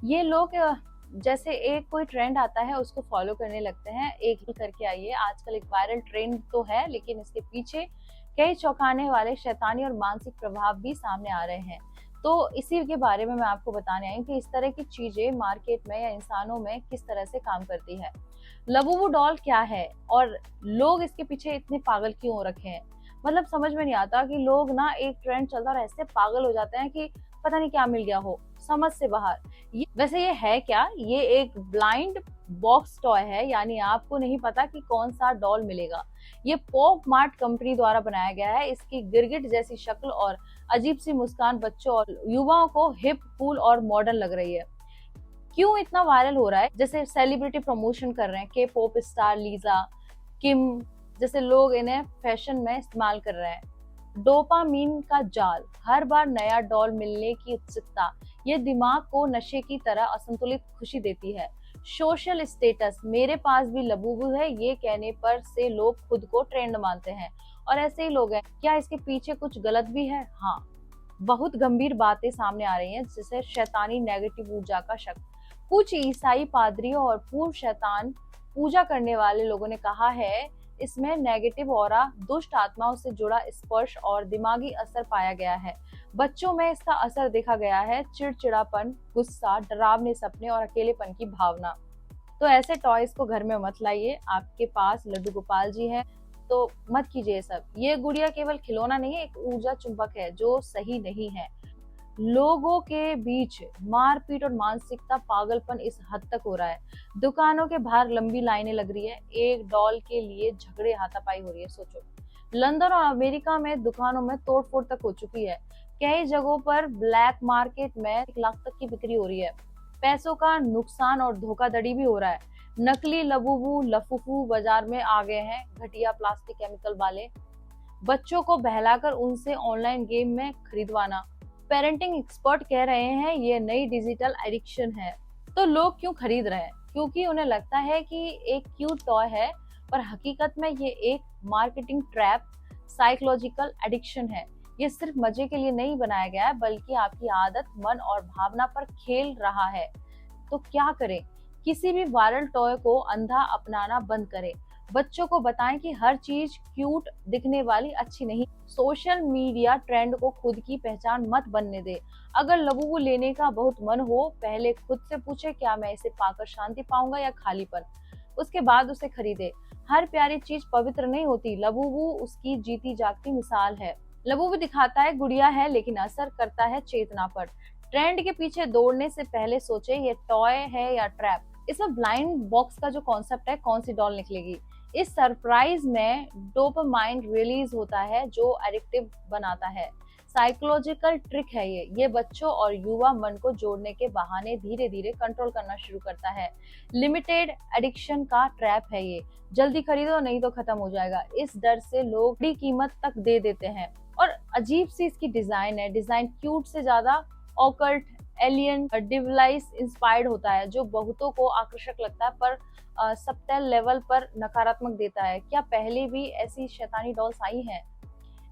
ये लोग जैसे एक कोई ट्रेंड आता है उसको फॉलो करने लगते हैं। एक ही करके आइए, आजकल एक वायरल ट्रेंड तो है, लेकिन इसके पीछे कई चौंकाने वाले शैतानी और मानसिक प्रभाव भी सामने आ रहे हैं। तो इसी के बारे में मैं आपको बताने आई हूँ कि इस तरह की चीजें मार्केट में या इंसानों में किस तरह से काम करती है। लबूबू डॉल क्या है और लोग इसके पीछे इतने पागल क्यों हो रखे हैं? मतलब समझ में नहीं आता कि लोग ना एक ट्रेंड चलता और ऐसे पागल हो जाते हैं कि पता नहीं क्या मिल गया हो, समझ से बाहर। वैसे ये है क्या? ये एक ब्लाइंड बॉक्स टॉय है, यानी आपको नहीं पता कि कौन सा डॉल मिलेगा। ये पॉप मार्ट कंपनी द्वारा बनाया गया है। इसकी गिरगिट जैसी शक्ल और अजीब सी मुस्कान बच्चों और युवाओं को हिप, कूल और मॉडर्न लग रही है। क्यों इतना वायरल हो रहा है? जैसे सेलिब्रिटी प्रमोशन कर रहे हैं, के पॉप स्टार लीजा, किम जैसे लोग इन्हें फैशन में इस्तेमाल कर रहे हैं। डोपामीन का जाल, हर बार नया डॉल मिलने की उत्सुकता, ये दिमाग को नशे की तरह असंतुलित खुशी देती है। सोशल स्टेटस, मेरे पास भी लबूबू है, ये कहने पर से लोग खुद को ट्रेंड मानते हैं। और ऐसे ही लोग हैं। क्या इसके पीछे कुछ गलत भी है? हाँ, बहुत गंभीर बातें सामने आ रही हैं, जैसे शैतानी नेगेटिव ऊर्जा का शक। कुछ ईसाई पादरियों और पूर्व शैतान पूजा करने वाले लोगों ने कहा है इसमें नेगेटिव ऑरा, दुष्ट आत्माओं से जुड़ा स्पर्श और दिमागी असर पाया गया है। बच्चों में इसका असर देखा गया है, चिड़चिड़ापन, गुस्सा, डरावने सपने और अकेलेपन की भावना। तो ऐसे टॉयज को घर में मत लाइए। आपके पास लड्डू गोपाल जी है तो मत कीजिए सब। ये गुड़िया केवल खिलौना नहीं है, एक ऊर्जा चुंबक है जो सही नहीं है। लोगों के बीच मारपीट और मानसिकता पागलपन इस हद तक हो रहा है। दुकानों के बाहर लंबी लाइनें लग रही है, एक डॉल के लिए झगड़े हाथापाई हो रही है। सोचो, लंदन और अमेरिका में दुकानों में तोड़फोड़ तक हो चुकी है। कई जगहों पर ब्लैक मार्केट में 1 लाख तक की बिक्री हो रही है। पैसों का नुकसान और धोखाधड़ी भी हो रहा है। नकली लबूबू लफूफू बाजार में आ गए हैं, घटिया प्लास्टिक केमिकल वाले। बच्चों को बहलाकर उनसे ऑनलाइन गेम में खरीदवाना। पेरेंटिंग एक्सपर्ट कह रहे हैं ये नई डिजिटल एडिक्शन है। तो लोग क्यों खरीद रहे हैं? क्योंकि उन्हें लगता है कि एक क्यूट टॉय है, पर हकीकत में ये एक मार्केटिंग ट्रैप, साइकोलॉजिकल एडिक्शन है। ये सिर्फ मजे के लिए नहीं बनाया गया है, बल्कि आपकी आदत, मन और भावना पर खेल रहा है। तो क्या करें? किसी भी वायरल टॉय को अंधा अपनाना बंद करें। बच्चों को बताएं कि हर चीज क्यूट दिखने वाली अच्छी नहीं। सोशल मीडिया ट्रेंड को खुद की पहचान मत बनने दे। अगर लबूबू लेने का बहुत मन हो, पहले खुद से पूछे क्या मैं इसे पाकर शांति पाऊंगा या खालीपन। उसके बाद उसे खरीदे। हर प्यारी चीज पवित्र नहीं होती। लबूबू उसकी जीती जागती मिसाल है। लबूबू दिखाता है गुड़िया है, लेकिन असर करता है चेतना पर। ट्रेंड के पीछे दौड़ने से पहले सोचे ये टॉय है या ट्रैप। इसमें ब्लाइंड बॉक्स का जो कॉन्सेप्ट है, कौन सी डॉल निकलेगी, इस सरप्राइज में डोपामाइन रिलीज होता है जो एडिक्टिव बनाता है। साइकोलॉजिकल ट्रिक है ये बच्चों और युवा मन को जोड़ने के बहाने धीरे धीरे कंट्रोल करना शुरू करता है। लिमिटेड एडिक्शन का ट्रैप है ये। जल्दी खरीदो नहीं तो खत्म हो जाएगा, इस डर से लोग बड़ी कीमत तक दे देते हैं। और अजीब सी इसकी डिजाइन है। डिजाइन क्यूट से ज्यादा ऑकल्ट, एलियन, डिवाइस इंस्पायर्ड होता है, जो बहुतों को आकर्षक लगता है, पर सबटेल लेवल पर नकारात्मक देता है। क्या पहले भी ऐसी शैतानी डॉल्स आई हैं?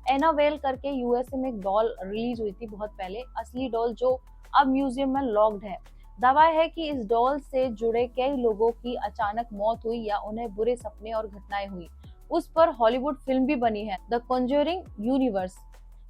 एनावेल करके यूएसए में एक डॉल रिलीज हुई थी बहुत पहले, असली डॉल जो अब म्यूजियम में लॉक्ड है। दावा है कि इस डॉल से जुड़े कई लोगों की अचानक मौत हुई या उन्हें बुरे सपने और घटनाएं हुई। उस पर हॉलीवुड फिल्म भी बनी है, द कॉन्जरिंग यूनिवर्स।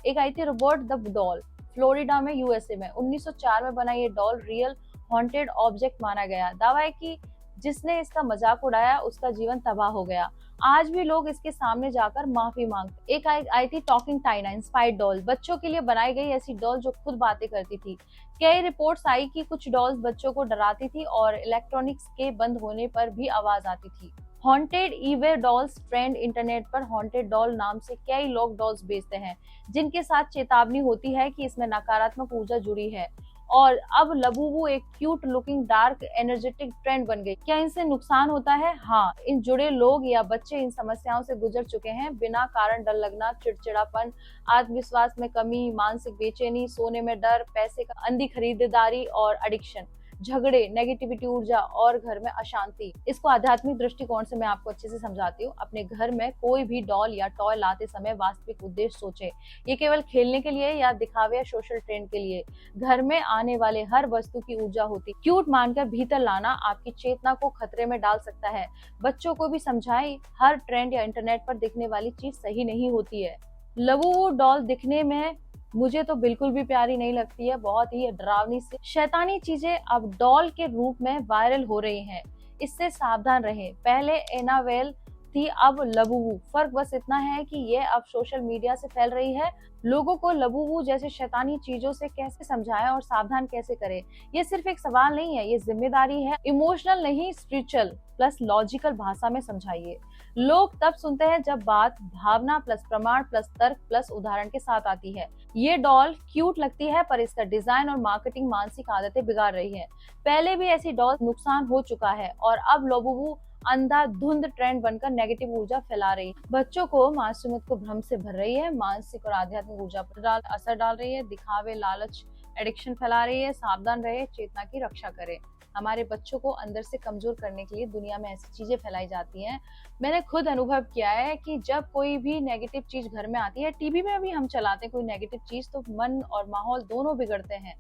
एक आई थी रोबोट द डॉल, फ्लोरिडा में, यूएसए में। 1904 में बना ये डॉल रियल हॉन्टेड ऑब्जेक्ट माना गया। दावा है कि जिसने इसका मजाक उड़ाया उसका जीवन तबाह हो गया। आज भी लोग इसके सामने जाकर माफी मांगते। एक आई थी टॉकिंग टाइना इंस्पायर्ड डॉल, बच्चों के लिए बनाई गई ऐसी डॉल जो खुद बातें करती थी। कई रिपोर्ट्स आई कि कुछ डॉल्स बच्चों को डराती थी और इलेक्ट्रॉनिक्स के बंद होने पर भी आवाज आती थी। Haunted e-way dolls trend, internet पर हॉन्टेड डॉल नाम से कई लोग डॉल्स बेचते हैं जिनके साथ चेतावनी होती है कि इसमें नकारात्मक ऊर्जा जुड़ी है। और अब लबूबू एक cute looking dark energetic trend बन गई। क्या इनसे नुकसान होता है? हाँ, इन जुड़े लोग या बच्चे इन समस्याओं से गुजर चुके हैं। बिना कारण डर लगना, चिड़चिड़ापन, आत्मविश्वास में कमी, मानसिक बेचैनी, सोने में डर, पैसे का अंधी खरीदारी और एडिक्शन। झगड़े, नेगेटिविटी ऊर्जा और घर में अशांति। इसको आध्यात्मिक दृष्टिकोण से मैं आपको अच्छे से समझाती हूँ। अपने घर में कोई भी डॉल या टॉय लाते समय वास्तविक उद्देश्य सोचें। ये केवल खेलने के लिए या दिखावे या सोशल ट्रेंड के लिए। घर में आने वाले हर वस्तु की ऊर्जा होती। क्यूट मानकर भीतर लाना आपकी चेतना को खतरे में डाल सकता है। बच्चों को भी समझाएं, हर ट्रेंड या इंटरनेट पर दिखने वाली चीज सही नहीं होती है। लबूबू डॉल दिखने में मुझे तो बिल्कुल भी प्यारी नहीं लगती है, बहुत ही डरावनी सी शैतानी चीजें अब डॉल के रूप में वायरल हो रही हैं। इससे सावधान रहें। पहले एनावेल थी, अब लबूबू। फर्क बस इतना है कि ये अब सोशल मीडिया से फैल रही है। लोगों को लबूबू जैसे शैतानी चीजों से कैसे समझाएं और सावधान कैसे करें, ये सिर्फ एक सवाल नहीं है, ये जिम्मेदारी है। इमोशनल नहीं, स्पिरिचुअल प्लस लॉजिकल भाषा में समझाइए। लोग तब सुनते हैं जब बात भावना प्लस प्रमाण प्लस तर्क प्लस उदाहरण के साथ आती है। ये डॉल क्यूट लगती है, पर इसका डिजाइन और मार्केटिंग मानसिक आदतें बिगाड़ रही है। पहले भी ऐसी डॉल नुकसान हो चुका है और अब लबूबू अंधाधुंध ट्रेंड बनकर नेगेटिव ऊर्जा फैला रही है। बच्चों को मासूमियत को भ्रम से भर रही है, मानसिक और आध्यात्मिक ऊर्जा पर असर डाल रही है, दिखावे, लालच, एडिक्शन फैला रही है। सावधान रहे, चेतना की रक्षा करें। हमारे बच्चों को अंदर से कमजोर करने के लिए दुनिया में ऐसी चीजें फैलाई जाती हैं। मैंने खुद अनुभव किया है कि जब कोई भी नेगेटिव चीज घर में आती है, टीवी में भी हम चलाते हैं कोई नेगेटिव चीज, तो मन और माहौल दोनों बिगड़ते हैं।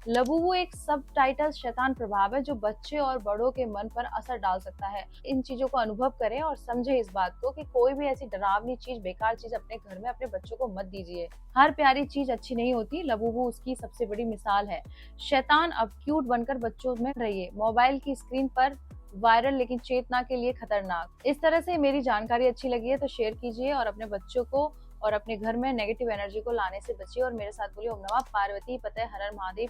लबूबू एक सब टाइटल शैतान प्रभाव है जो बच्चे और बड़ों के मन पर असर डाल सकता है। इन चीजों को अनुभव करें और समझें इस बात को कि कोई भी ऐसी डरावनी चीज, बेकार चीज अपने घर में अपने बच्चों को मत दीजिए। हर प्यारी चीज अच्छी नहीं होती, लबूबू उसकी सबसे बड़ी मिसाल है। शैतान अब क्यूट बनकर बच्चों में रहिए, मोबाइल की स्क्रीन पर वायरल लेकिन चेतना के लिए खतरनाक। इस तरह से मेरी जानकारी अच्छी लगी है तो शेयर कीजिए और अपने बच्चों को और अपने घर में नेगेटिव एनर्जी को लाने से बचिए। और मेरे साथ बोलिए ओम नमः पार्वती पते हर हर महादेव।